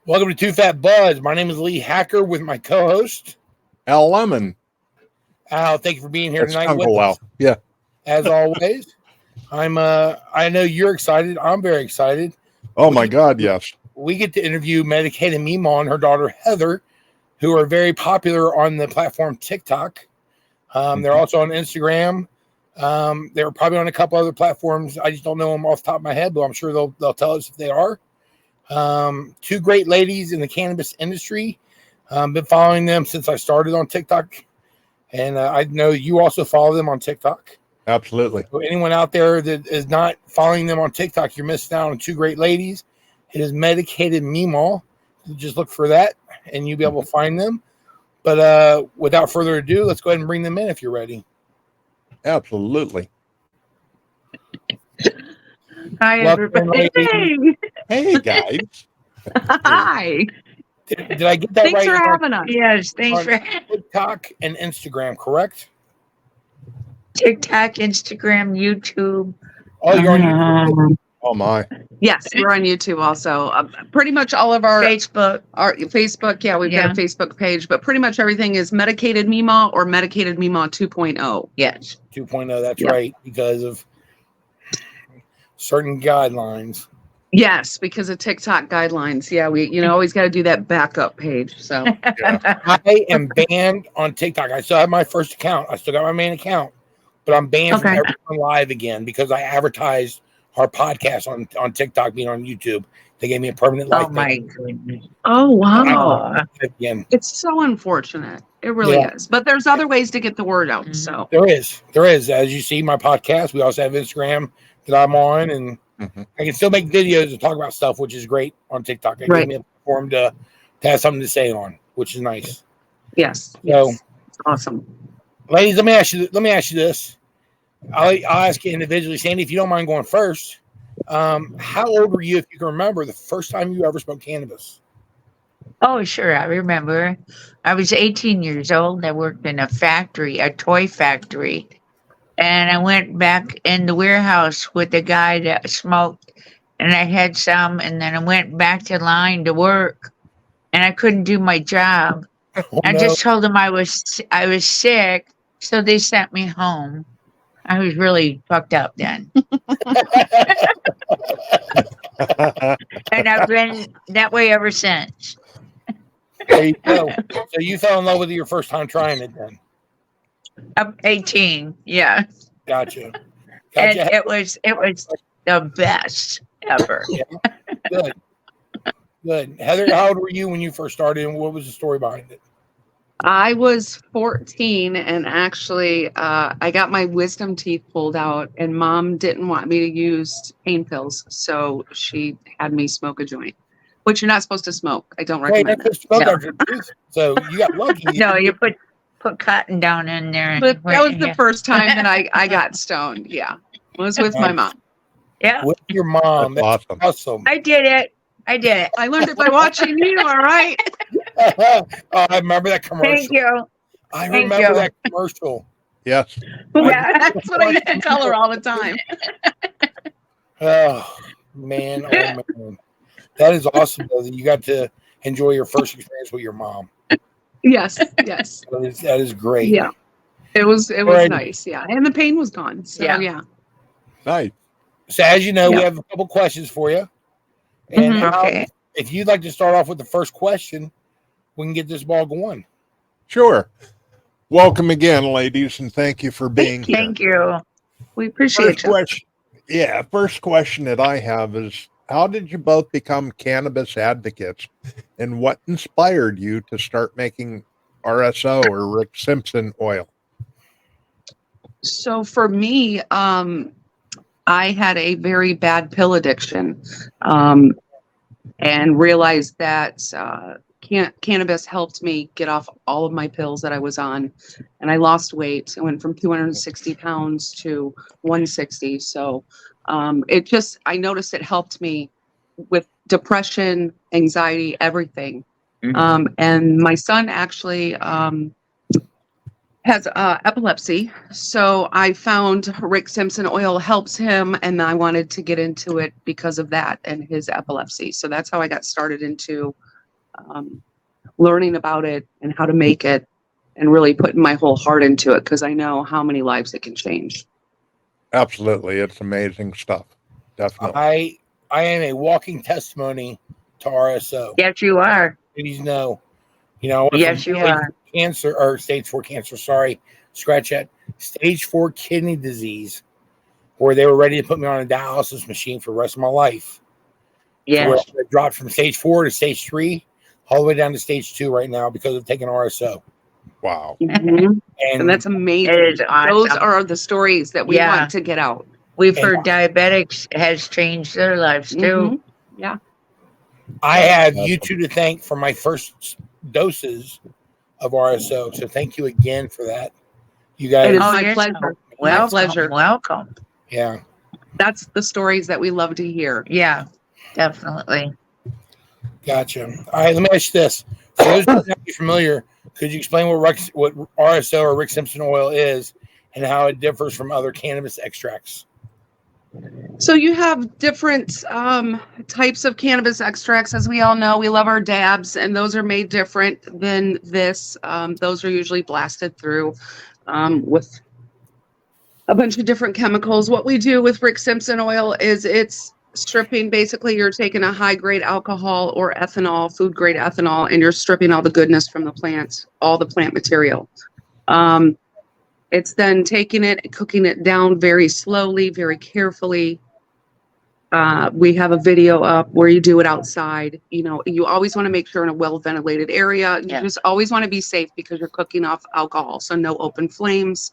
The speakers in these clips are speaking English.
Welcome to Two Fat Buds. My name is Lee Hacker with my co-host Al Lemon. Al. Thank you for being here That's tonight with us. Yeah. As always, I know you're excited. I'm very excited. Oh my God, yes. We get to interview Medicated Mima and her daughter Heather, who are very popular on the platform TikTok. They're also on Instagram. They're probably on a couple other platforms. I just don't know them off the top of my head, but I'm sure they'll tell us if they are. Two great ladies in the cannabis industry. Been following them since I started on TikTok, and I know you also follow them on TikTok. Absolutely. So anyone out there that is not following them on TikTok, you're missing out on two great ladies. It is Medicated Mima. Just look for that, and you'll be able to find them. But without further ado, let's go ahead and bring them in if you're ready. Absolutely. Hi, everybody. Hey, guys. Hi. Did I get that Thanks right? for having us. Yes, thanks for TikTok and Instagram, correct? TikTok, Instagram, YouTube. Oh, you're on YouTube. Oh my. Yes, we're on YouTube also. Pretty much all of our Facebook. Yeah, we've got a Facebook page, but pretty much everything is Medicated Mima or Medicated Mima 2.0. Yes. 2.0, that's right, because of certain guidelines. Yes, because of TikTok guidelines. Yeah, we always got to do that backup page. So I am banned on TikTok. I still have my first account. I still got my main account, but I'm banned from ever going live again because I advertised our podcast on TikTok being on YouTube. They gave me a permanent life. Oh my goodness. Oh wow. Again. It's so unfortunate. It really is. But there's other ways to get the word out. So there is. As you see, my podcast. We also have Instagram that I'm on, and I can still make videos and talk about stuff, which is great on TikTok. It gave me a platform to have something to say on, which is nice. Yes. So it's awesome. Ladies, let me ask you this. I'll ask you individually. Sandy, if you don't mind going first, how old were you, if you can remember, the first time you ever smoked cannabis? Oh, sure. I remember. I was 18 years old. I worked in a factory, a toy factory. And I went back in the warehouse with the guy that smoked. And I had some. And then I went back to line to work. And I couldn't do my job. I just told them I was sick. So they sent me home. I was really fucked up then. And I've been that way ever since. There you go. So you fell in love with it your first time trying it then? I'm 18, yeah. Gotcha. And it was the best ever. Yeah. Good. Heather, how old were you when you first started, and what was the story behind it? I was 14, and actually I got my wisdom teeth pulled out, and Mom didn't want me to use pain pills, so she had me smoke a joint, which you're not supposed to smoke. I don't recommend it. So you got lucky. No, you put cotton down in there. But that was the first time that I got stoned. Yeah, it was with my mom. Yeah, with your mom. That's awesome. I did it. I learned it by watching you. All right. Oh, I remember that commercial. Thank you. I remember that commercial. Yes. Yeah, that's what I used to tell her all the time. Oh man. That is awesome though, that you got to enjoy your first experience with your mom. Yes. That is great. Yeah. It was nice. Yeah. And the pain was gone. So yeah. Nice. So as you know, we have a couple questions for you. And if you'd like to start off with the first question, we can get this ball going. Sure. Welcome again, ladies, and thank you for being here. Thank you. We appreciate you. First question that I have is, how did you both become cannabis advocates, and what inspired you to start making RSO or Rick Simpson oil? So for me, I had a very bad pill addiction, and realized that cannabis helped me get off all of my pills that I was on, and I lost weight. I went from 260 pounds to 160. So I noticed it helped me with depression, anxiety, everything. And my son actually has epilepsy. So I found Rick Simpson oil helps him, and I wanted to get into it because of that and his epilepsy. So that's how I got started into learning about it and how to make it and really putting my whole heart into it because I know how many lives it can change. Absolutely. It's amazing stuff. Definitely. I am a walking testimony to RSO. Yes, you are. Ladies know. You know, I went Yes, from you stage are. 4 cancer or stage 4 cancer, sorry, scratch that. Stage 4 kidney disease, where they were ready to put me on a dialysis machine for the rest of my life. To where Yes. I dropped from stage 4 to stage 3, all the way down to stage 2 right now because of taking RSO. Wow. And that's amazing. It is awesome. Those are the stories that we want to get out. We've And- heard diabetics has changed their lives too. Yeah. I have you two to thank for my first doses of RSO. So thank you again for that. You guys. It is Oh, my yes. pleasure. Welcome, My pleasure. welcome. Yeah. That's the stories that we love to hear. Yeah, definitely. Gotcha. All right, let me ask you this. For those who are not familiar, could you explain what RSO or Rick Simpson oil is and how it differs from other cannabis extracts? So you have different types of cannabis extracts. As we all know, we love our dabs, and those are made different than this. Those are usually blasted through with a bunch of different chemicals. What we do with Rick Simpson oil is it's stripping. Basically, you're taking a high-grade alcohol or ethanol, food-grade ethanol, and you're stripping all the goodness from the plant, all the plant material. It's then taking it, cooking it down very slowly, very carefully. We have a video up where you do it outside. You know, you always want to make sure in a well-ventilated area. You just always want to be safe because you're cooking off alcohol, so no open flames.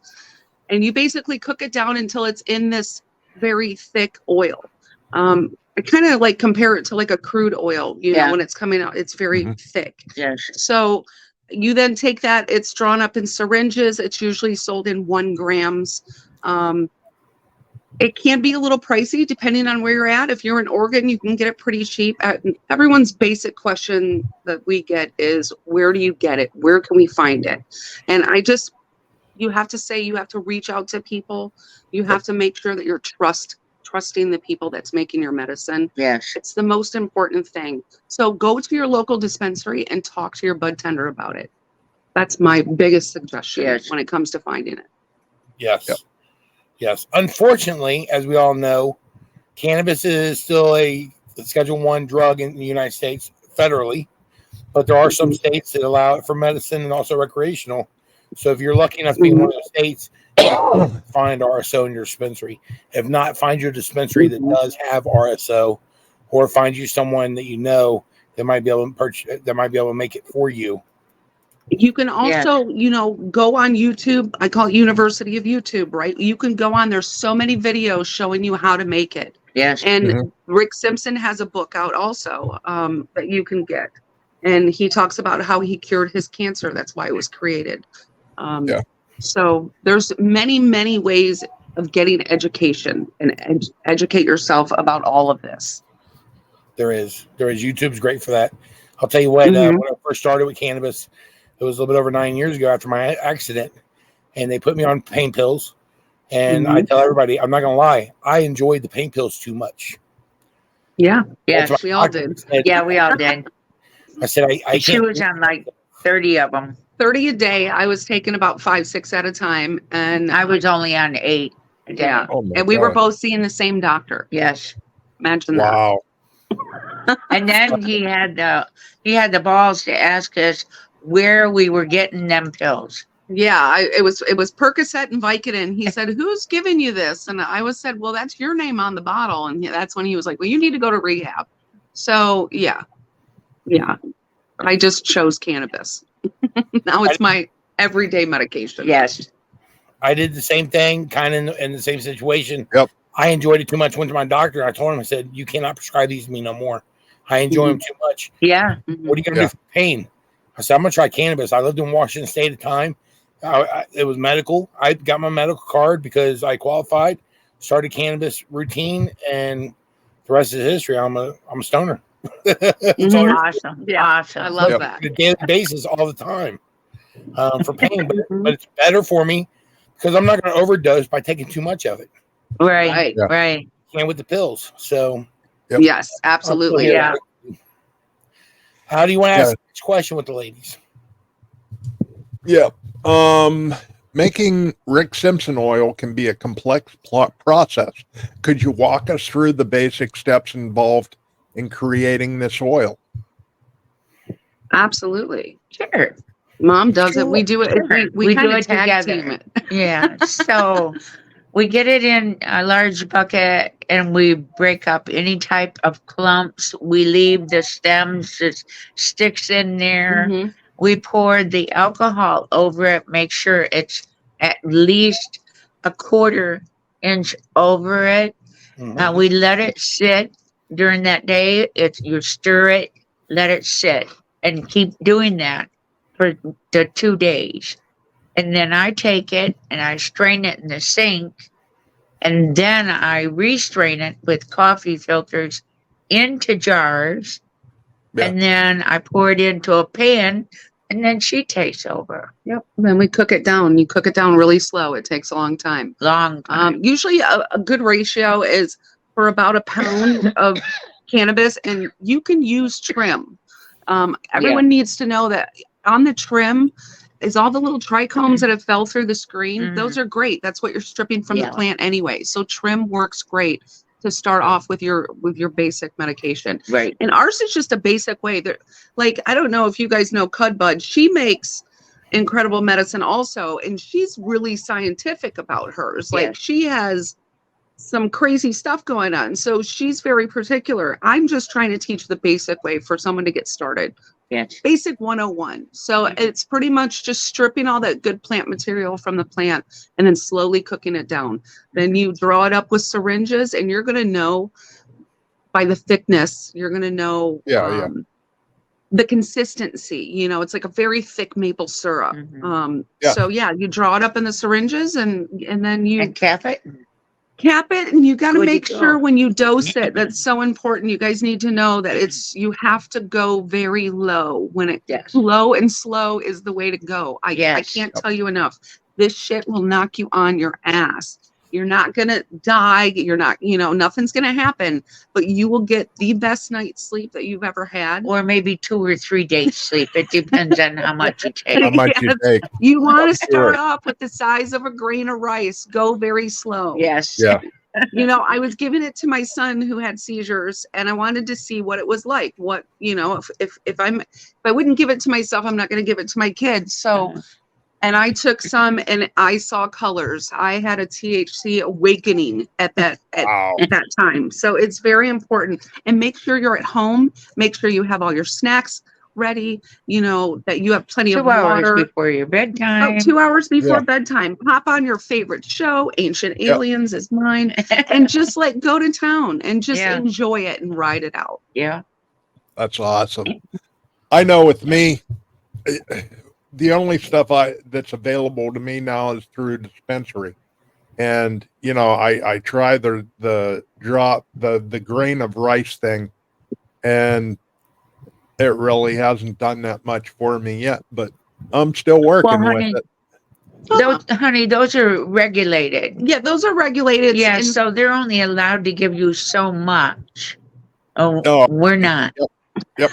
And you basically cook it down until it's in this very thick oil. I kind of like compare it to like a crude oil, you know, when it's coming out, it's very thick. Yes. So you then take that, it's drawn up in syringes. It's usually sold in 1 grams. It can be a little pricey depending on where you're at. If you're in Oregon, you can get it pretty cheap. Everyone's basic question that we get is, where do you get it? Where can we find it? And you have to reach out to people. You have to make sure that you're trusting the people that's making your medicine. Yes. It's the most important thing. So go to your local dispensary and talk to your bud tender about it. That's my biggest suggestion when it comes to finding it. Yes. Yep. Yes. Unfortunately, as we all know, cannabis is still a Schedule I drug in the United States federally, but there are some states that allow it for medicine and also recreational. So if you're lucky enough to be in one of those states, find RSO in your dispensary. If not, find your dispensary that does have RSO, or find you someone that you know that might be able to purchase, that might be able to make it for you. You can also, go on YouTube. I call it University of YouTube, right? You can go on. There's so many videos showing you how to make it. Yes. And Rick Simpson has a book out also that you can get. And he talks about how he cured his cancer. That's why it was created. So there's many, many ways of getting education and educate yourself about all of this. There is. YouTube's great for that. I'll tell you what, when I first started with cannabis, it was a little bit over 9 years ago after my accident, and they put me on pain pills. And I tell everybody, I'm not going to lie, I enjoyed the pain pills too much. Yeah. Yes. We all did. Yeah, we all did. I said, I She can't. was on like 30 of them. 30 a day. I was taking about 5, 6 at a time. And I was only on 8 a day. Yeah. Oh my And we were God. both seeing the same doctor. Yes. Imagine that. Wow. And then he had the balls to ask us where we were getting them pills. Yeah, it was Percocet and Vicodin. He said, "Who's giving you this?" And I said, "Well, that's your name on the bottle." And that's when he was like, "Well, you need to go to rehab." So yeah. I just chose cannabis. Now it's my everyday medication. Yes. I did the same thing, kind of in the same situation. Yep. I enjoyed it too much. Went to my doctor. I told him, I said, "You cannot prescribe these to me no more. I enjoy them too much." Yeah. What are you going to do for pain? I said, "I'm going to try cannabis." I lived in Washington State at the time. It was medical. I got my medical card because I qualified, started cannabis routine, and the rest is history. I'm a stoner. That's all Awesome. Yeah. Awesome. I love Yep. that. on a daily basis all the time for pain, but it's better for me because I'm not going to overdose by taking too much of it. Right. Yeah. Right. And with the pills. So Yep. Yes, absolutely. Yeah. How do you want to ask each question with the ladies? Yeah. Making Rick Simpson oil can be a complex process. Could you walk us through the basic steps involved in creating this oil? Absolutely. Sure. Mom does it. We do it. Sure. We do kind it of tag together. team it. Yeah. So we get it in a large bucket and we break up any type of clumps. We leave the stems, the sticks in there. Mhm. We pour the alcohol over it, make sure it's at least a quarter inch over it. Mhm. We let it sit during that day. You stir it, let it sit, and keep doing that for the 2 days. And then I take it and I strain it in the sink, and then I restrain it with coffee filters into jars, Yeah. and then I pour it into a pan, and then she takes over. Yep. Then we cook it down. You cook it down really slow. It takes a long time. Long time. Usually a good ratio is for about a pound of cannabis, and you can use trim. Everyone needs to know that on the trim is all the little trichomes that have fell through the screen. Mhm. Those are great. That's what you're stripping from Yeah. the plant anyway. So trim works great to start off with your basic medication. Right. And ours is just a basic way. That, like, I don't know if you guys know Cud Bud. She makes incredible medicine also, and she's really scientific about hers. Like, Yes. she has some crazy stuff going on. So she's very particular. I'm just trying to teach the basic way for someone to get started. Yes. Basic 101. So it's pretty much just stripping all that good plant material from the plant and then slowly cooking it down. Then you draw it up with syringes, and you're going to know by the thickness, you're going to know the consistency. You know, it's like a very thick maple syrup. Mhm. So yeah, you draw it up in the syringes, and then you And cap it. cap it, and you got to Good to make go. sure when you dose it. That's so important. You guys need to know that you have to go very low. When it Yes. low and slow is the way to go. I Yes. can't tell you enough. This shit will knock you on your ass. You're not gonna die. You're not, nothing's gonna happen, but you will get the best night's sleep that you've ever had. Or maybe 2 or 3 days sleep. It depends on how much you take. How much you Yes. take? You want to Sure. start off with the size of a grain of rice. Go very slow. Yes. Yeah. I was giving it to my son who had seizures, and I wanted to see what it was like. What, if I wouldn't give it to myself, I'm not going to give it to my kids. So, Uh-huh. and I took some, and I saw colors. I had a THC awakening at that Wow. time. So it's very important. And make sure you're at home. Make sure you have all your snacks ready. That you have plenty 2 of hours water. before your bedtime. About 2 hours before Yeah. bedtime. Pop on your favorite show. Ancient Yep. Aliens is mine. And just go to town and just Yeah. enjoy it and ride it out. Yeah. That's awesome. I know with me, the only stuff that's available to me now is through dispensary. And, I try the drop, the grain of rice thing, and it really hasn't done that much for me yet, but I'm still working with honey, it. Those are regulated. Yeah, those are regulated. Yeah, and so they're only allowed to give you so much. Oh, Oh. we're not. Yep.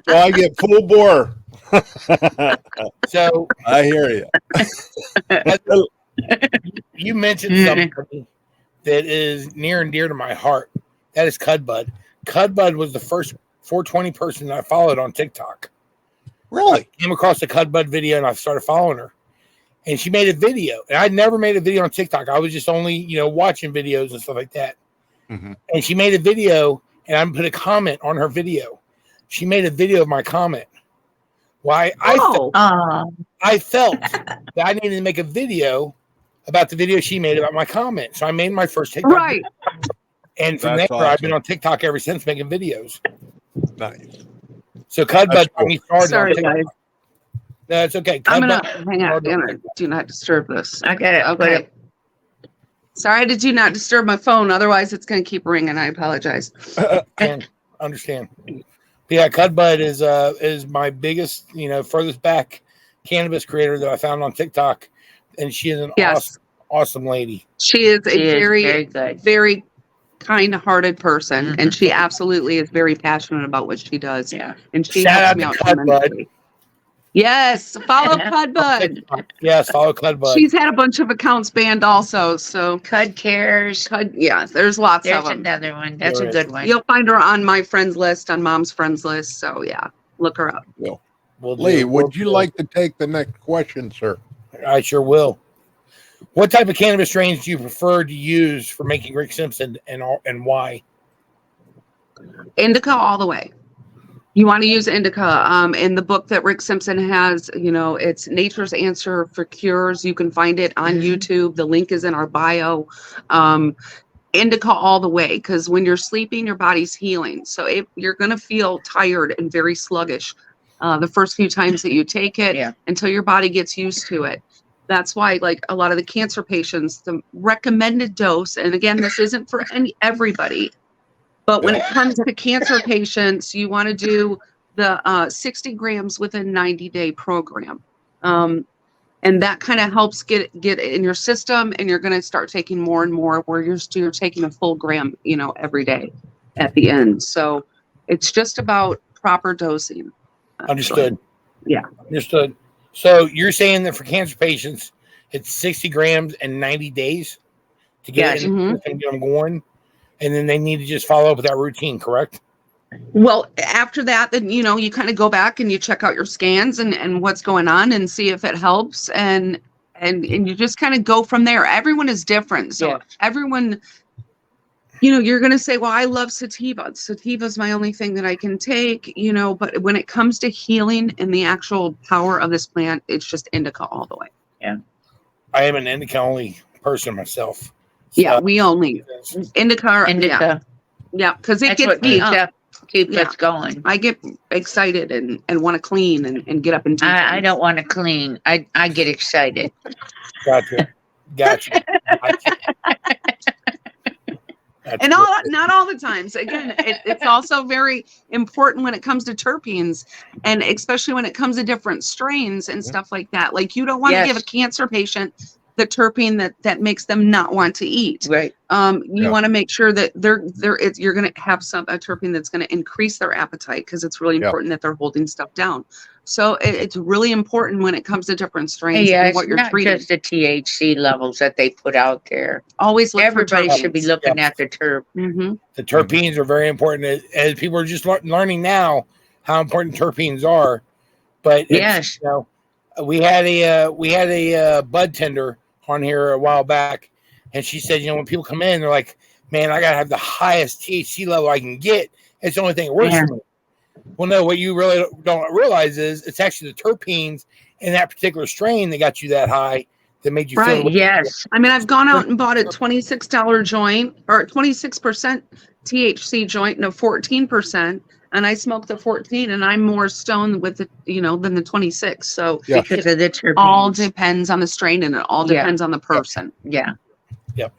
So I get full bore. So I hear you. you mentioned something that is near and dear to my heart. That is Cud Bud. Cud Bud was the first 420 person that I followed on TikTok. Really? I came across the Cud Bud video and I started following her. And she made a video. And I'd never made a video on TikTok. I was just only, watching videos and stuff like that. Mm-hmm. And she made a video, and I put a comment on her video. She made a video of my comment. Why? I felt that I needed to make a video about the video she made about my comment. So I made my first TikTok. right. Video. And from That's there, awesome. I've been on TikTok ever since making videos. Nice. So Cud Bud got me started Sorry, on TikTok. guys. No, it's okay. I'm Cud gonna Bud- hang out. Do not disturb this. I got it. Okay. Sorry to do not disturb my phone. Otherwise, it's going to keep ringing. I apologize. Can understand. But yeah, Cud Bud is my biggest, furthest back cannabis creator that I found on TikTok, and she is an awesome lady. She is a She is very, very good. very kind-hearted person, Mhm. and she absolutely is very passionate about what she does. Yeah. And she Shout helps out me to out Cud Bud. tremendously. Yes, follow Cud Bud. Yes, follow Cud Bud. She's had a bunch of accounts banned also, so Cud Cares. yeah, there's lots There's of them. another one. That's There a is. good one. You'll find her on my friends list, on Mom's friends list. So yeah, look her up. Will. We'll Lee, do. would you like to take the next question, sir? I sure will. What type of cannabis strains do you prefer to use for making Rick Simpson, and why? Indica all the way. You want to use indica. In the book that Rick Simpson has, it's Nature's Answer for Cures. You can find it on YouTube. The link is in our bio. Indica all the way, because when you're sleeping, your body's healing. So if you're going to feel tired and very sluggish the first few times that you take it, until your body gets used to it. That's why, like a lot of the cancer patients, the recommended dose, and again, this isn't for everybody, but when it comes to cancer patients, you want to do the 60 grams within 90-day program. And that kind of helps get it in your system, and you're going to start taking more and more where you're taking a full gram, every day at the end. So it's just about proper dosing. Understood. Yeah. Understood. So you're saying that for cancer patients, it's 60 grams and 90 days to get it in and get them going, and then they need to just follow up with that routine, correct? Well, after that, then, you kind of go back and you check out your scans and what's going on and see if it helps. And you just kind of go from there. Everyone is different. So everyone, you're going to say, well, I love sativa. Sativa is my only thing that I can take, but when it comes to healing and the actual power of this plant, it's just indica all the way. Yeah. I am an indica only person myself. So, yeah. We only indica. Indica. Yeah. Cause it That's gets what me keeps up. Keep us going. I get excited and want to clean and get up and do I don't want to clean. I get excited. Gotcha. And not all the times. Again, it's also very important when it comes to terpenes, and especially when it comes to different strains and stuff like that. Like, you don't want to give a cancer patient the terpene that makes them not want to eat. Right. You want to make sure that you're going to have a terpene that's going to increase their appetite, because it's really important that they're holding stuff down. So it's really important when it comes to different strains and what you're treating. Just the THC levels that they put out there. Always look Everybody for should be looking at the terp. Mm-hmm. The terpenes are very important, as people are just learning now how important terpenes are. But yes, we had a bud tender on here a while back, and she said, when people come in, they're like, man, I gotta have the highest THC level I can get. It's the only thing that works for me. Well, no, what you really don't realize is it's actually the terpenes in that particular strain that got you that high, that made you feel. Yes. I mean, I've gone out and bought a $26 joint, or 26% THC joint, and a 14%. And I smoke the 14, and I'm more stoned with the, than the 26. So because of the terpenes. All depends on the strain, and it all depends on the person. Yeah. Yep.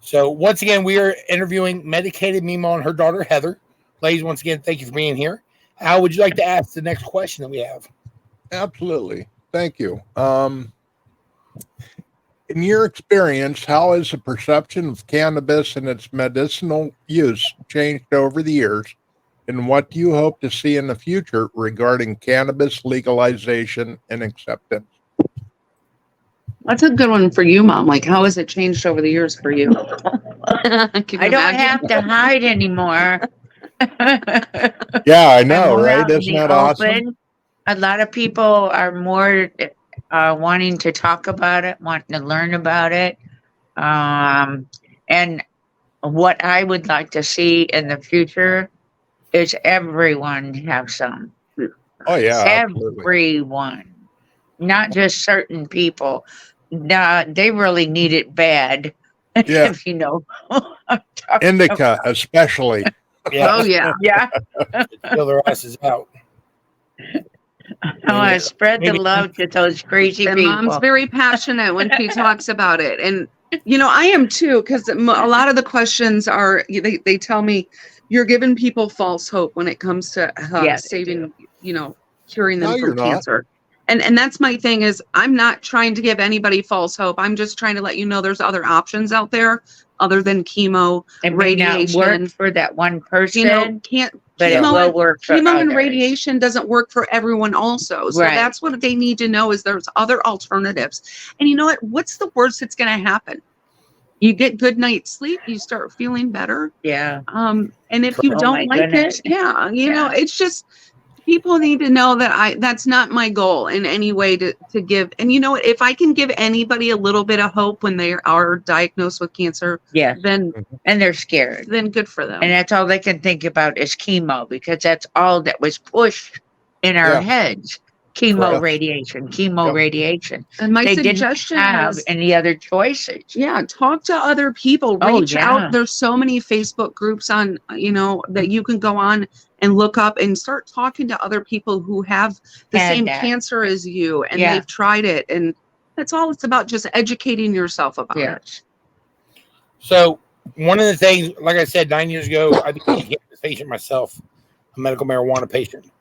So once again, we are interviewing medicated Mima and her daughter, Heather. Ladies, once again, thank you for being here. Al, would you like to ask the next question that we have? Absolutely. Thank you. In your experience, how has the perception of cannabis and its medicinal use changed over the years? And what do you hope to see in the future regarding cannabis legalization and acceptance? That's a good one for you, Mom. Like, how has it changed over the years for you? I don't have to hide anymore. Yeah, I know, right? Isn't that awesome? A lot of people are more wanting to talk about it, wanting to learn about it. And what I would like to see in the future is everyone have some. Oh, yeah. Everyone. Absolutely. Not just certain people. Nah, they really need it bad. Yeah. If you know. Indica, especially. Yeah. Oh, yeah. Yeah. Fill their asses out. I want to spread the love to those crazy people. Mom's very passionate when she talks about it. And, I am too, because a lot of the questions are, they tell me, you're giving people false hope when it comes to saving, curing them from cancer. And that's my thing is I'm not trying to give anybody false hope. I'm just trying to let you know there's other options out there other than chemo, It may not work radiation. for that one person, You know, but it chemo will and- work for chemo and others. radiation doesn't work for everyone also. So Right. that's what they need to know is there's other alternatives. And you know what? What's the worst that's going to happen? You get good night's sleep, you start feeling better. Yeah. And if you Oh don't my like goodness. it, yeah, you know, Yeah. it's just people need to know that that's not my goal in any way to give. And you know what, if I can give anybody a little bit of hope when they are diagnosed with cancer, Yeah. then And they're scared. good for them. And that's all they can think about is chemo because that's all that was pushed in our Yeah. heads. Chemo, Correct. radiation, chemo, Yep. radiation. And my They didn't suggestion have is, any other choices. yeah, talk to other people, Oh, reach yeah. out. There's so many Facebook groups on, you know, that you can go on and look up and start talking to other people who have the Had same that. cancer as you and Yeah. they've tried it. And that's all it's about, just educating yourself about it. Yes. So one of the things, like I said, 9 years ago, I became a cannabis patient myself, a medical marijuana patient.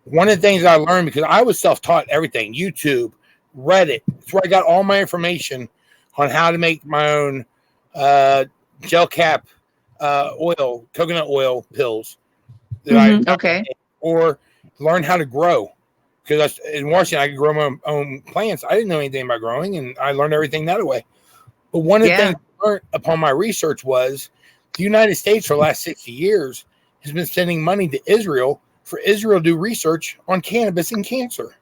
One of the things I learned, because I was self-taught everything, YouTube, Reddit, it's where I got all my information on how to make my own gel cap oil, coconut oil pills that Okay. or learn how to grow. Because in Washington, I could grow my own plants. I didn't know anything about growing, and I learned everything that way. But one of the things I learned upon my research was the United States for the last 60 years has been sending money to Israel for Israel to do research on cannabis and cancer.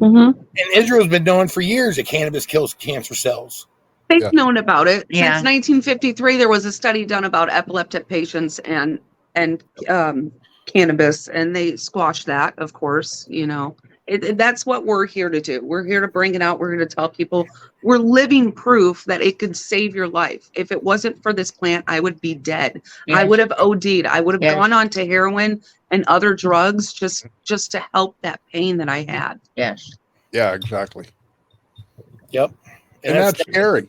Mm-hmm. And Israel's been knowing for years that cannabis kills cancer cells. They've Yeah. known about it Yeah. since 1953. There was a study done about epileptic patients and cannabis, and they squashed that. Of course, you know, that's what we're here to do. We're here to bring it out. We're here to tell people we're living proof that it could save your life. If it wasn't for this plant, I would be dead. I Yes. would have OD'd. I would have Yes. gone on to heroin and other drugs just to help that pain that I had. Yes. Yeah, exactly. Yep. And that's scary.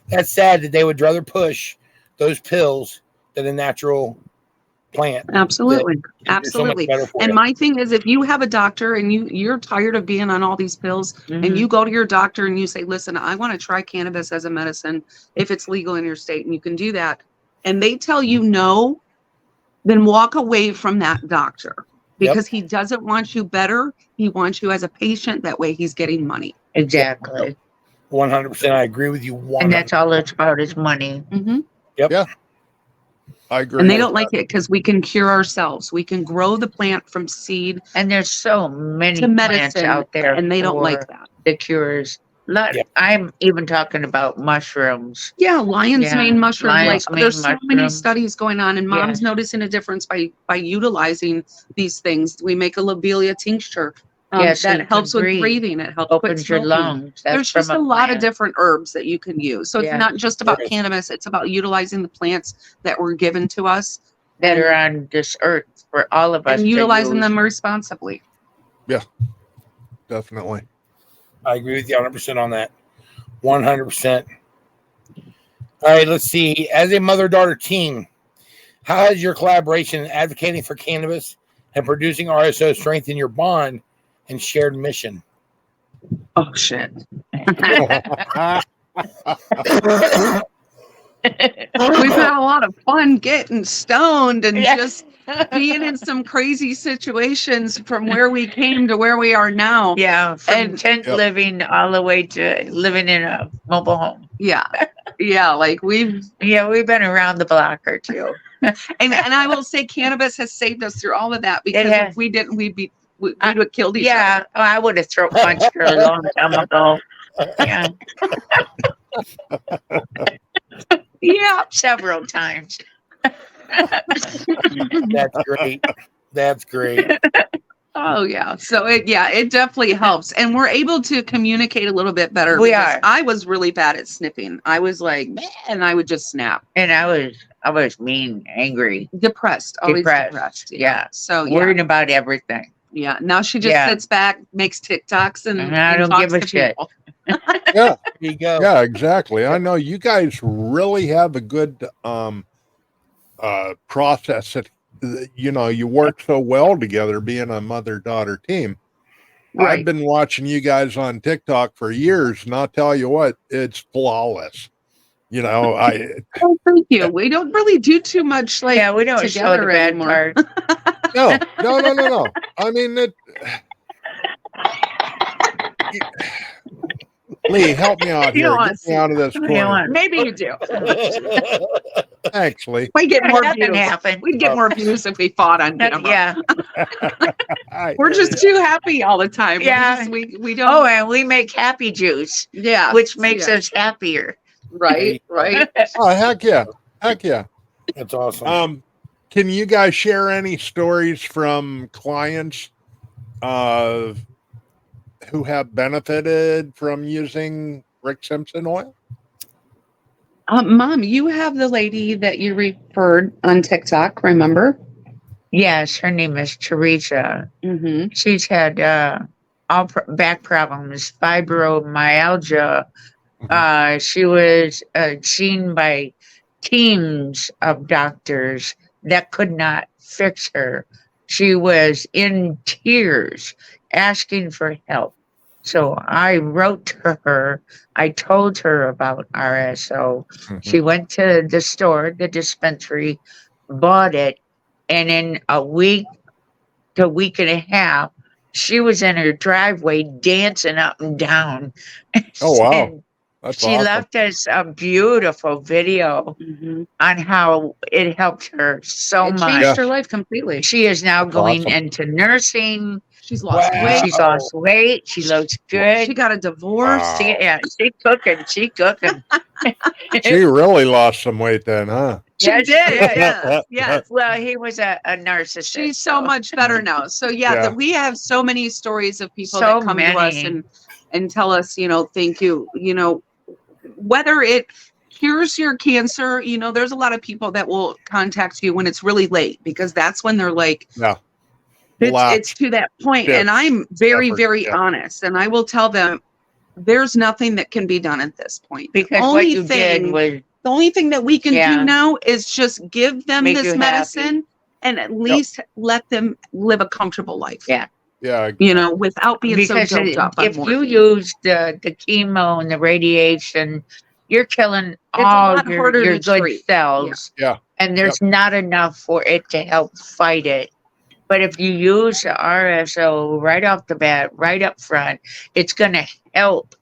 That's sad that they would rather push those pills than a natural plant. Absolutely. That is so much Absolutely. better for And you. my thing is, if you have a doctor and you're tired of being on all these pills and you go to your doctor and you say, listen, I want to try cannabis as a medicine if it's legal in your state, and you can do that, and they tell you no, then walk away from that doctor, because he doesn't want you better. He wants you as a patient. That way he's getting money. Exactly. 100%. I agree with you. 100%. And that's all it's about is money. Mm-hmm. Yep. Yeah. I agree. And they with don't like it because we can cure ourselves. We can grow the plant from seed And there's so many to plants medicine, out there, and they don't for like that. the cures. Yeah. I'm even talking about mushrooms. Yeah, lion's Yeah, mane mushroom. lion's Like mane there's so many mushroom. studies going on, and mom's Yes. noticing a difference by utilizing these things. We make a lobelia tincture Yes, so you that can helps with breathe. breathing. It helps quit Opens your smoking. lungs. That's There's just from a lot of plant different herbs that you can use. So Yeah. it's not just about There is. cannabis. It's about utilizing the plants that were given to us that and- are on this earth for all of us and to utilizing use. them responsibly. definitely. I agree with you 100% on that. 100%. All right, let's see. As a mother-daughter team, how has your collaboration in advocating for cannabis and producing RSO strengthened your bond and shared mission? Oh shit. We've had a lot of fun getting stoned and Yeah. just being in some crazy situations from where we came to where we are now. Yeah, from And- tent Yep. living all the way to living in a mobile home. Yeah. Yeah. Like we've, Yeah, we've been around the block or two. and I will say cannabis has saved us through all of that, because has. if we didn't, we would have killed each other. Yeah, oh, I would have throat punched her a long time ago. Yeah, Yeah. several times. That's great. That's great. Oh yeah. So it definitely helps. And we're able to communicate a little bit better. We because are. I was really bad at snipping. I was like, man, and I would just snap. And I was mean, angry, Depressed. Always Depressed, depressed. yeah. So worried about everything. yeah. Now she just Yeah. sits back, makes TikToks, and I don't talks give a to shit. people. Yeah, There you go. yeah, exactly. I know you guys really have a good process that you know you work so well together, being a mother-daughter team. Right. I've been watching you guys on TikTok for years, and I'll tell you what, it's flawless. You know, Oh, thank you. We don't really do too much like Yeah, we don't show the together bad anymore. part. no. I mean, Lee, help me out You here. don't Get want me out of this You know corner. what? Maybe you do. Thanks, Lee. We'd get more Nothing views. happened. We'd get more views if we fought on camera. Yeah. We're just too happy all the time. Yeah. We don't. Oh, and we make happy juice, yeah. which makes yeah. us happier. Right. Right. Oh, heck yeah. That's awesome. Can you guys share any stories from clients who have benefited from using Rick Simpson oil? Mom, you have the lady that you referred on TikTok. Remember? Yes, her name is Teresa. Mm-hmm. She's had back problems, fibromyalgia. She was seen by teams of doctors that could not fix her. She was in tears asking for help. So I wrote to her. I told her about RSO. She went to the store, the dispensary, bought it, and in a week to week and a half, she was in her driveway dancing up and down. Oh, wow. And That's she awesome. left us a beautiful video Mm-hmm. on how it helped her so It much. changed Yeah. her life completely. She is now That's going awesome. into nursing. She's lost Wow. weight. She's lost weight. She looks good. She got a divorce. Wow. She cooking. She cooking. She really lost some weight then, huh? She Yes, did. she did. Yes. Yes. Well, he was a narcissist. She's so much better now. So yeah, Yeah. that we have so many stories of people So that come to us many. and tell us, thank you. Whether it cures your cancer, there's a lot of people that will contact you when it's really late because that's when they're like, Yeah. it's to that point. Yeah. And I'm very, Effort. very Yeah. honest. And I will tell them there's nothing that can be done at this point. Because what you did was The only thing that we can Yeah. do now is just give them Make this you medicine and at least let them live a comfortable life. Yeah. Yeah. Without being because so doped up. on if you morphine. use the chemo and the radiation, you're killing a all lot your harder to good treat. cells. Yeah. And there's not enough for it to help fight it. But if you use the RSO right off the bat, right up front, it's going to help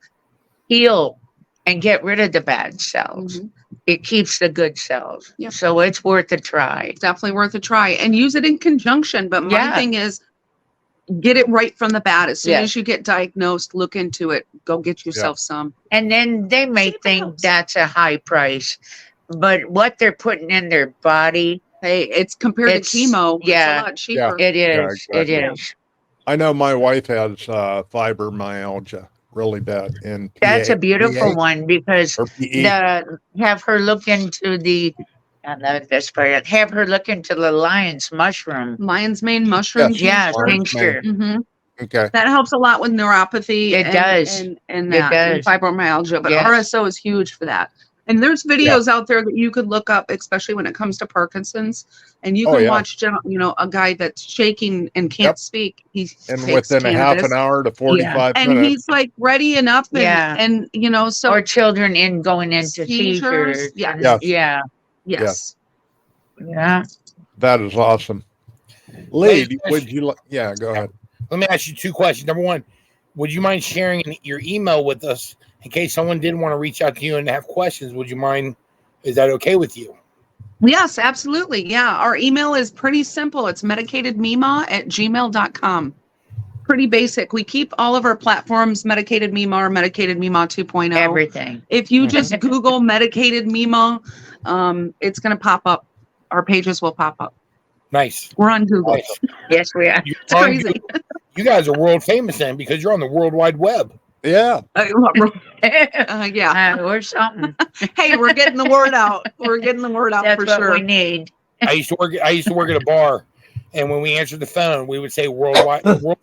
heal and get rid of the bad cells. Mhm. It keeps the good cells. Yep. So it's worth a try. It's definitely worth a try and use it in conjunction. But my Yeah. thing is get it right from the bat. As soon Yeah. as you get diagnosed, look into it. Go get yourself some. And then they may See if it think helps. that's a high price. But what they're putting in their body, Hey, it's compared It's- to chemo. yeah. It's a lot cheaper. it is. exactly. It is. I know my wife has fibromyalgia really bad. And That's a beautiful PA one because or PE. have her look into the I love this part. Have her look into the lion's mushroom. Lion's mane mushroom. Yeah, Lion's tincture. hmm Okay. That helps a lot with neuropathy. It does. And It that, and does. fibromyalgia. But Yes. RSO is huge for that. And there's videos out there that you could look up, especially when it comes to Parkinson's. And you Oh, can yeah. watch, a guy that's shaking and can't Yep. speak. He And takes within a half cannabis, an hour to 45 and minutes. he's like ready enough. And, Yeah. and so Or children in going into Seizures, seizures. yeah. and- Yes. Yeah. yes. Yeah. That is awesome. Ladies, Lee, would you like? Yeah, go ahead. Let me ask you two questions. Number one, would you mind sharing your email with us in case someone did want to reach out to you and have questions? Would you mind? Is that okay with you? Yes, absolutely. Yeah. Our email is pretty simple. It's medicatedmema@gmail.com. Pretty basic. We keep all of our platforms Medicated Mema or Medicated Mema 2.0. Everything. If you just Google Medicated Mema, it's going to pop up. Our pages will pop up. Nice. We're on Google. Nice. Yes, we are. It's crazy. You guys are world famous then because you're on the World Wide Web. Yeah. Yeah. Or something. Hey, we're getting the word out. We're getting the word out That's for what sure. we need. I used to work at a bar, and when we answered the phone, we would say world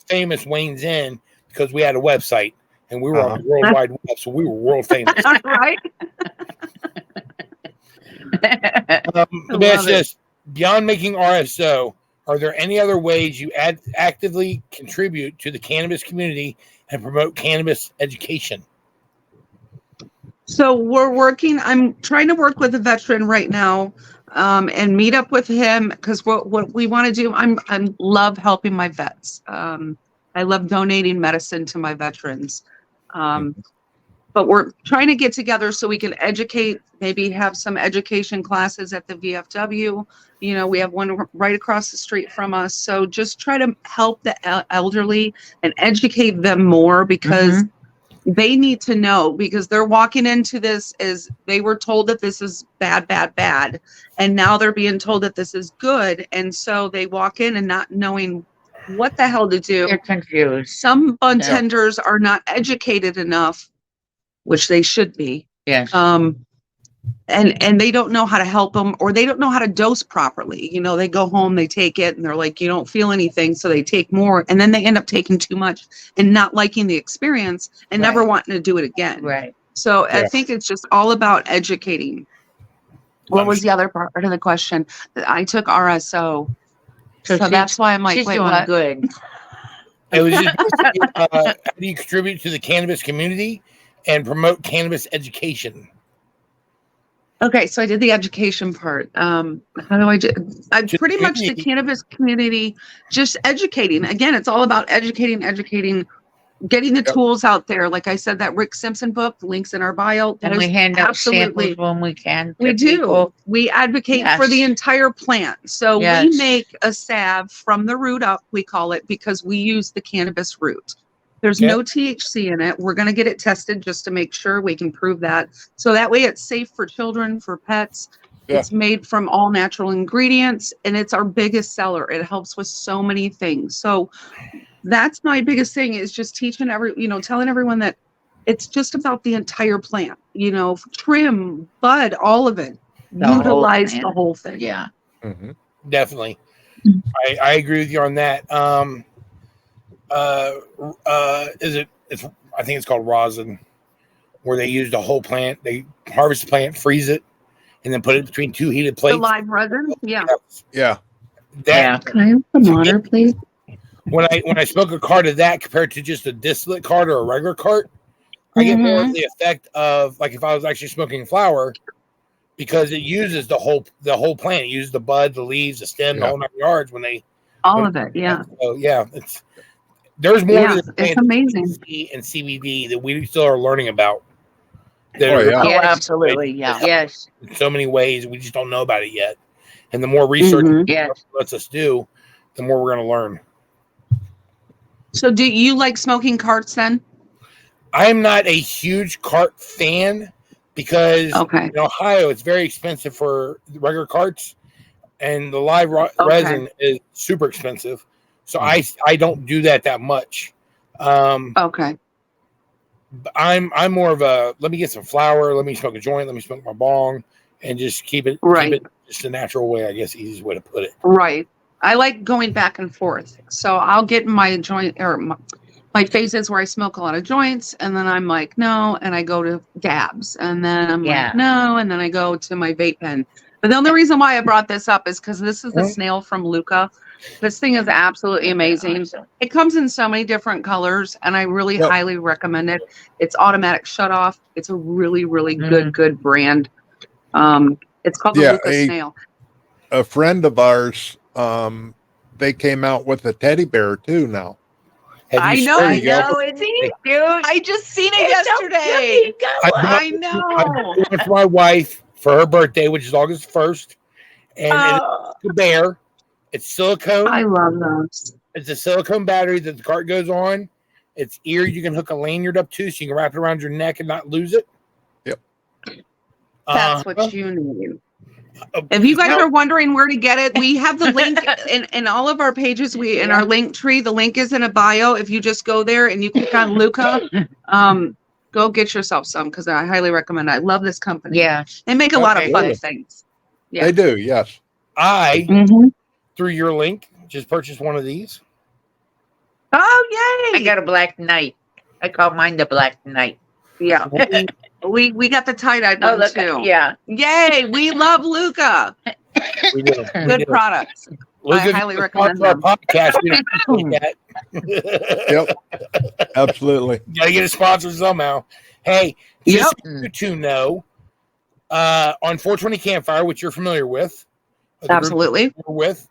famous Wayne's Inn because we had a website and we were on the World Wide Web, so we were world famous. Right? Let me ask you this: beyond making RSO, Are there any other ways you actively contribute to the cannabis community and promote cannabis education? So I'm trying to work with a veteran right now, and meet up with him because what we want to do, I love helping my vets. I love donating medicine to my veterans. But we're trying to get together so we can educate, maybe have some education classes at the VFW. You know, we have one right across the street from us. So just try to help the elderly and educate them more, because they need to know, because they're walking into this as they were told that this is bad, bad, bad. And now they're being told that this is good. And so they walk in and not knowing what the hell to do. They're confused. Some bud tenders are not educated enough, which they should be. Yes. And they don't know how to help them, or they don't know how to dose properly. You know, they go home, they take it, and they're like, you don't feel anything, so they take more, and then they end up taking too much and not liking the experience and never wanting to do it again. Right. So I think it's just all about educating. What was the other part of the question? I took RSO, so that's why I'm like, she's wait, doing what? good. It was just how do you contribute to the cannabis community and promote cannabis education? Okay, so I did the education part. How do I do? I pretty much the cannabis community, just educating. Again, it's all about educating, getting the tools out there. Like I said, that Rick Simpson book, the link's in our bio. And we hand out samples when we can. We do. We advocate for the entire plant. So we make a salve from the root up, we call it, because we use the cannabis root. There's no THC in it. We're going to get it tested just to make sure we can prove that. So that way it's safe for children, for pets. Yeah. It's made from all natural ingredients, and it's our biggest seller. It helps with so many things. So that's my biggest thing, is just teaching telling everyone that it's just about the entire plant, trim, bud, all of it. Utilize the whole thing. Yeah. Mm-hmm. Definitely. I agree with you on that. I think it's called rosin, where they use the whole plant. They harvest the plant, freeze it, and then put it between two heated plates. The live resin? Yeah. Yeah. Can I have some water, please? When I smoke a cart of that compared to just a distillate cart or a regular cart, I get more of the effect of like if I was actually smoking flower, because it uses the whole plant. It uses the bud, the leaves, the stem, the whole 9 yards when they of it. Yeah. So there's more to the plant. It's amazing. And CBD that we still are learning about. Absolutely. Yeah. Yes. In so many ways, we just don't know about it yet. And the more research lets us do, the more we're going to learn. So do you like smoking carts then? I'm not a huge cart fan because in Ohio, it's very expensive for regular carts, and the live resin is super expensive. So I don't do that much. I'm more of a, let me get some flour, let me smoke a joint, let me smoke my bong, and just keep it just a natural way, I guess, easiest way to put it. Right. I like going back and forth. So I'll get my joint or my phases where I smoke a lot of joints, and then I'm like, no, and I go to dabs, and then I'm like, no, and then I go to my vape pen. But the only reason why I brought this up is because this is the snail from Luca. This thing is absolutely amazing. It comes in so many different colors, and I really highly recommend it. It's automatic shut off. It's a really, really good brand. It's called the Luca Snail. A friend of ours, they came out with a teddy bear too now. I know, it's cute. I just seen it yesterday. I know. I with my wife for her birthday, which is August 1st, and it's a bear. It's silicone. I love those. It's a silicone battery that the cart goes on. Its ear you can hook a lanyard up to, so you can wrap it around your neck and not lose it. Yep. That's what you need. If you guys are wondering where to get it, we have the link in all of our pages. In our link tree, the link is in a bio. If you just go there and you click on Luca, go get yourself some, because I highly recommend it. I love this company. Yeah. They make a lot of fun things. Yeah. They do, yes. Through your link, just purchased one of these. Oh, yay! I got a Black Knight. I call mine the Black Knight. Yeah. We got the tie-dye one too. Yeah. Yay! We love Luca. We do. Good products. Lucas, highly if you recommend sponsor our them. podcast. We appreciate that. Yep, absolutely. Gotta get a sponsor somehow. Hey, just Yep. so you two know, on 420 Campfire, which you're familiar with, the group Absolutely. we're with,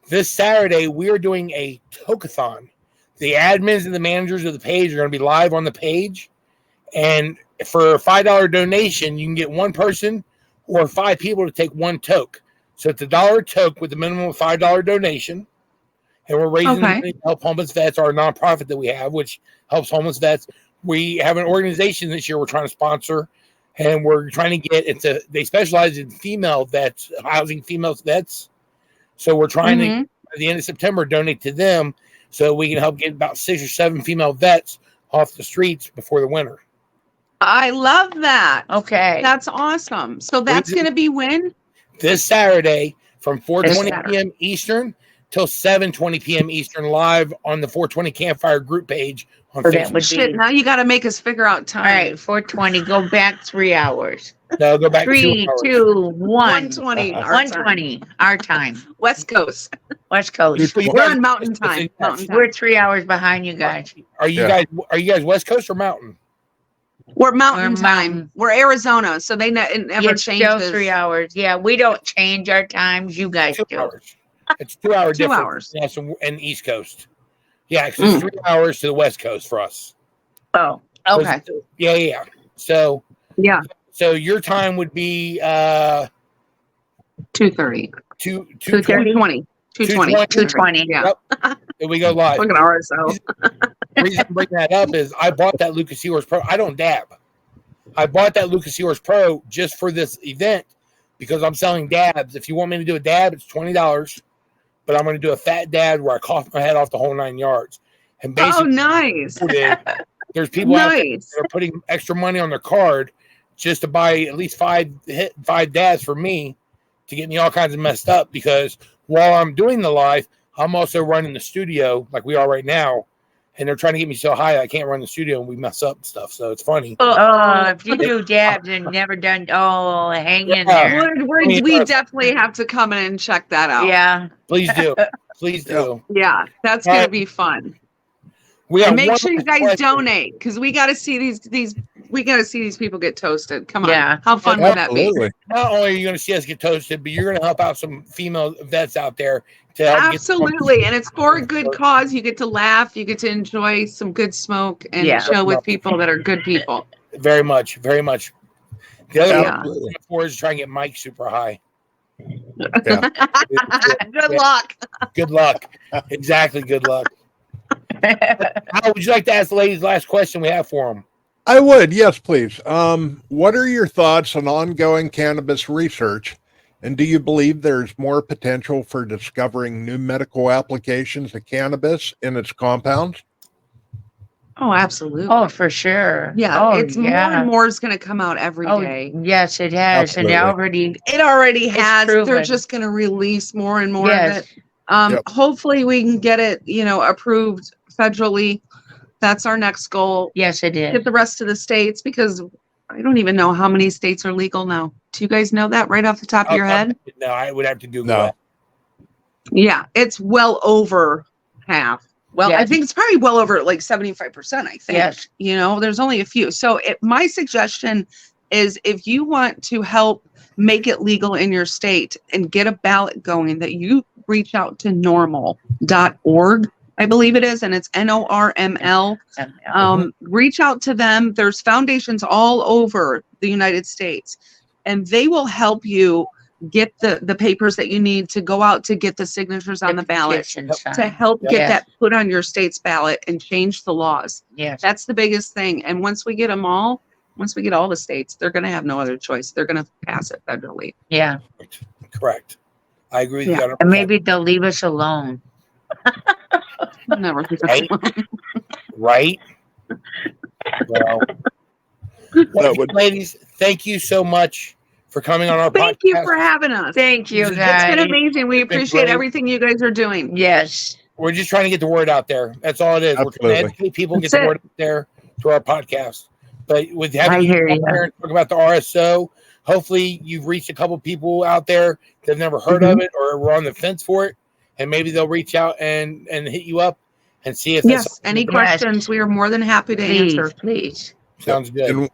this Saturday we are doing a tokathon. The admins and the managers of the page are going to be live on the page, and for a $5 donation, you can get one person or 5 people to take one toke. So it's $1 toke with a minimum of $5 donation, and we're raising money to help homeless vets, our nonprofit that we have, which helps homeless vets. We have an organization this year we're trying to sponsor, and we're trying to get they specialize in female vets, housing female vets. So we're trying to, at the end of September, donate to them so we can help get about 6 or 7 female vets off the streets before the winter. I love that. Okay. That's awesome. So that's going to be when? This Saturday from This 4:20 Saturday. p.m. Eastern till 7:20 p.m. Eastern, live on the 420 Campfire group page on So that Facebook. would Shit, be now you got to make us figure out all time. right. 420. Go back 3 hours. No, go back 2 3, hours. 2, 1. 120. our time. 120. Our time. West Coast. West Coast. You We're guys- on mountain time. Mountain time. We're 3 hours behind you guys. Are you guys West Coast or Mountain? We're mountain We're time. mountain. We're Arizona, so it never It's still changes. 3 hours. Yeah, we don't change our times. You guys 2 do. hours. It's 2 hour 2 difference. hours. Yes, and East Coast. Yeah, 'cause it's 3 hours to the West Coast for us. Oh, Okay. Yeah. So Yeah. your time would be 2:30. 2:20. 2:20. 220. Yeah. Yep. Then we go live. Look at RSO. The reason I bring that up is I bought that Lucas Seahorse Pro. I don't dab. I bought that Lucas Seahorse Pro just for this event because I'm selling dabs. If you want me to do a dab, it's $20. But I'm going to do a fat dab where I cough my head off the whole 9 yards. And Oh, basically, nice. there's people out there Nice. that are putting extra money on their card just to buy at least five dabs for me to get me all kinds of messed up, because while I'm doing the live, I'm also running the studio like we are right now, and they're trying to get me so high I can't run the studio and we mess up and stuff. So it's funny. Oh, if you do dabs and never done, hang in there. We definitely have to come in and check that out. Yeah. Please do. Please do. Yeah, that's All gonna right. be fun. We have And make one sure you last guys question. donate, because we got to see these. We got to see these people get toasted. Come on, Yeah. how fun would that be? Absolutely. Not only are you going to see us get toasted, but you're going to help out some female vets out there to help get Absolutely, and it's for a good cause. You get to laugh, you get to enjoy some good smoke, and Yeah. chill with people that are good people. very much. The other Yeah. one I'm looking for is to try and get Mike super high. Yeah. Good luck. Good luck. Exactly. Good luck. How would you like to ask the ladies' last question we have for them? I would, yes, please. What are your thoughts on ongoing cannabis research? And do you believe there's more potential for discovering new medical applications of cannabis in its compounds? Oh, absolutely. Oh, for sure. Yeah, Oh, it's more and more is going to come out every Oh, day. yes, it has. Absolutely. And already, It already It's has. They're proven. just going to release more and more yes. of it. Yep. Hopefully we can get it, approved federally. That's our next goal. Yes, it is. Get the rest of the states, because I don't even know how many states are legal now. Do you guys know that right off the top of your head? No, I would have to Google No. that. Yeah, it's well over half. Well, I Yes. think it's probably well over like 75%, I think. Yes. There's only a few. So my suggestion is, if you want to help make it legal in your state and get a ballot going, that you reach out to normal.org, I believe it is, and it's NORML. Reach out to them. There's foundations all over the United States, and they will help you get the papers that you need to go out to get the signatures on the ballot, to help get Yes. that put on your state's ballot and change the laws. Yes. That's the biggest thing. And once we get all the states, they're going to have no other choice. They're going to pass it federally. Yeah. Correct. I agree with you. Yeah. 100%. And maybe they'll leave us alone. Never. Right. Right. Well, That would- ladies, thank you so much for coming on our Thank podcast. you for having us. Thank you, It's It's been guys. amazing. We It's been appreciate great. everything you guys are doing. Yes. We're just trying to get the word out there. That's all it is. We're trying to Absolutely. educate people, That's get the it. word out there to our podcast. But with I having you hear out ya. there and talk about the RSO, hopefully you've reached a couple people out there that have never heard of it or were on the fence for it. and maybe they'll reach out and hit you up and see if that's Yes, any something- questions, we are more than happy to Please, answer. please. Sounds good. And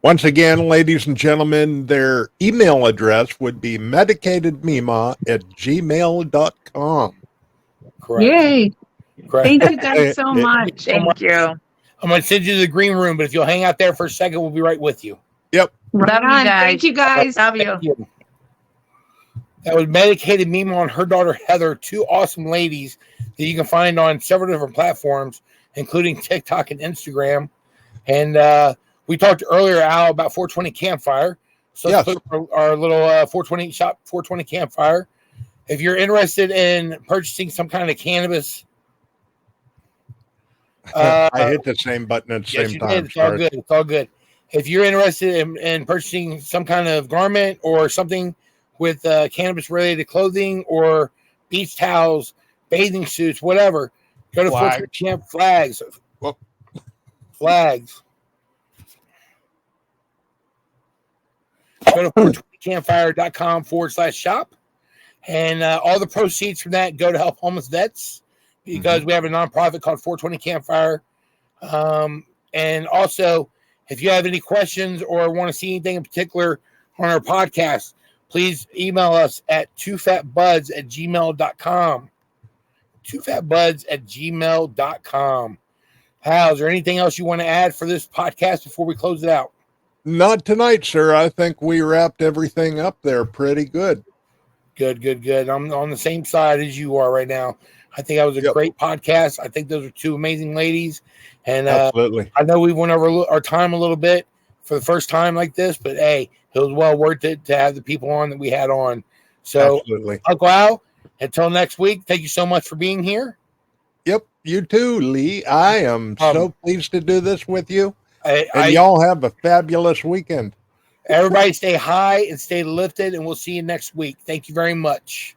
once again, ladies and gentlemen, their email address would be medicatedmima@gmail.com. Correct. Yay. Correct. Thank you guys so much. Thank you. I'm going to send you to the green room, but if you'll hang out there for a second, we'll be right with you. Yep. Right Love you on. guys. Thank you guys. Love you. Thank you. That was Medicated Mima and her daughter Heather, two awesome ladies that you can find on several different platforms, including TikTok and Instagram. And we talked earlier, Al, about 420 Campfire. So let's Yes. put our little 420 shop 420 Campfire. If you're interested in purchasing some kind of cannabis, I hit the same button at the yes, same you time. did. It's all good. It's all good. If you're interested in purchasing some kind of garment or something with cannabis-related clothing or beach towels, bathing suits, whatever, go to Flags. 420 Camp Flags. Well- Flags. Go to 420campfire.com/shop. And all the proceeds from that go to help homeless vets because we have a nonprofit called 420 Campfire. And also, if you have any questions or want to see anything in particular on our podcast, please email us at twofatbuds@gmail.com. twofatbuds@gmail.com. Hal, is there anything else you want to add for this podcast before we close it out? Not tonight, sir. I think we wrapped everything up there pretty good. Good. I'm on the same side as you are right now. I think that was a great podcast. I think those are two amazing ladies. And Absolutely. I know we went over our time a little bit for the first time like this, but hey, it was well worth it to have the people on that we had on. So, Absolutely. Uncle Al, until next week, thank you so much for being here. Yep. You too, Lee. I am so pleased to do this with you. And y'all have a fabulous weekend. Everybody stay high and stay lifted, and we'll see you next week. Thank you very much.